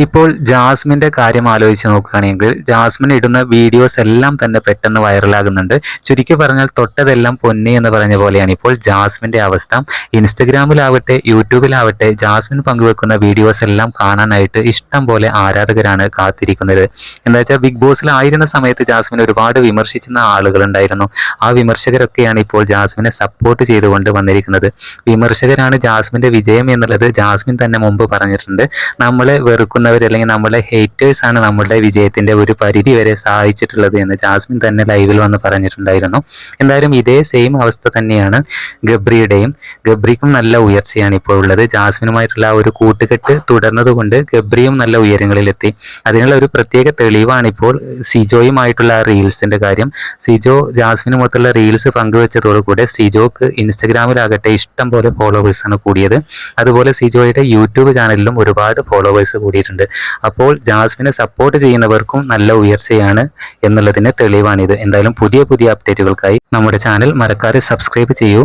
ഇപ്പോൾ ജാസ്മിന്റെ കാര്യം ആലോചിച്ച് നോക്കുകയാണെങ്കിൽ ജാസ്മിൻ ഇടുന്ന വീഡിയോസ് എല്ലാം തന്നെ പെട്ടെന്ന് വൈറലാകുന്നുണ്ട്. ചുരുക്കി പറഞ്ഞാൽ തൊട്ടതെല്ലാം പൊന്നി എന്ന് പറഞ്ഞ പോലെയാണ് ഇപ്പോൾ ജാസ്മിന്റെ അവസ്ഥ. ഇൻസ്റ്റഗ്രാമിലാവട്ടെ യൂട്യൂബിലാവട്ടെ ജാസ്മിൻ പങ്കുവെക്കുന്ന വീഡിയോസ് എല്ലാം കാണാനായിട്ട് ഇഷ്ടം പോലെ ആരാധകരാണ് കാത്തിരിക്കുന്നത്. എന്താ വെച്ചാൽ ബിഗ് ബോസിലായിരുന്ന സമയത്ത് ജാസ്മിൻ ഒരുപാട് വിമർശിക്കുന്ന ആളുകളുണ്ടായിരുന്നു. ആ വിമർശകരൊക്കെയാണ് ഇപ്പോൾ ജാസ്മിനെ സപ്പോർട്ട് ചെയ്തുകൊണ്ട് വന്നിരിക്കുന്നത്. വിമർശകരാണ് ജാസ്മിന്റെ വിജയം എന്നുള്ളത് ജാസ്മിൻ തന്നെ മുമ്പ് പറഞ്ഞിട്ടുണ്ട്. നമ്മളെ വെറുക്കുന്ന അല്ലെങ്കിൽ നമ്മളെ ഹേറ്റേഴ്സ് ആണ് നമ്മളുടെ വിജയത്തിന്റെ ഒരു പരിധി വരെ സഹായിച്ചിട്ടുള്ളത് എന്ന് ജാസ്മിൻ തന്നെ ലൈവിൽ വന്ന് പറഞ്ഞിട്ടുണ്ടായിരുന്നു. എന്തായാലും ഇതേ സെയിം അവസ്ഥ തന്നെയാണ് ഗബ്രിക്കും നല്ല ഉയർച്ചയാണ് ഇപ്പോൾ ഉള്ളത്. ജാസ്മിനുമായിട്ടുള്ള ആ ഒരു കൂട്ടുകെട്ട് തുടർന്നതുകൊണ്ട് ഗബ്രിയും നല്ല ഉയരങ്ങളിലെത്തി. അതിനുള്ള ഒരു പ്രത്യേക തെളിവാണ് ഇപ്പോൾ സിജോയുമായിട്ടുള്ള ആ റീൽസിന്റെ കാര്യം. സിജോ ജാസ്മിനുമൊത്തുള്ള റീൽസ് പങ്കുവെച്ചതോടുകൂടെ സിജോക്ക് ഇൻസ്റ്റഗ്രാമിലാകട്ടെ ഇഷ്ടം പോലെ ഫോളോവേഴ്സാണ് കൂടിയത്. അതുപോലെ സിജോയുടെ യൂട്യൂബ് ചാനലിലും ഒരുപാട് ഫോളോവേഴ്സ് കൂടിയിട്ടുണ്ട്. അപ്പോൾ ജാസ്മിനെ സപ്പോർട്ട് ചെയ്യുന്നവർക്കും നല്ല ഉയർച്ചയാണ് എന്നുള്ളതിന് തെളിവാണിത്. എന്തായാലും പുതിയ അപ്ഡേറ്റുകൾക്കായി നമ്മുടെ ചാനൽ മറക്കാതെ സബ്സ്ക്രൈബ് ചെയ്യൂ.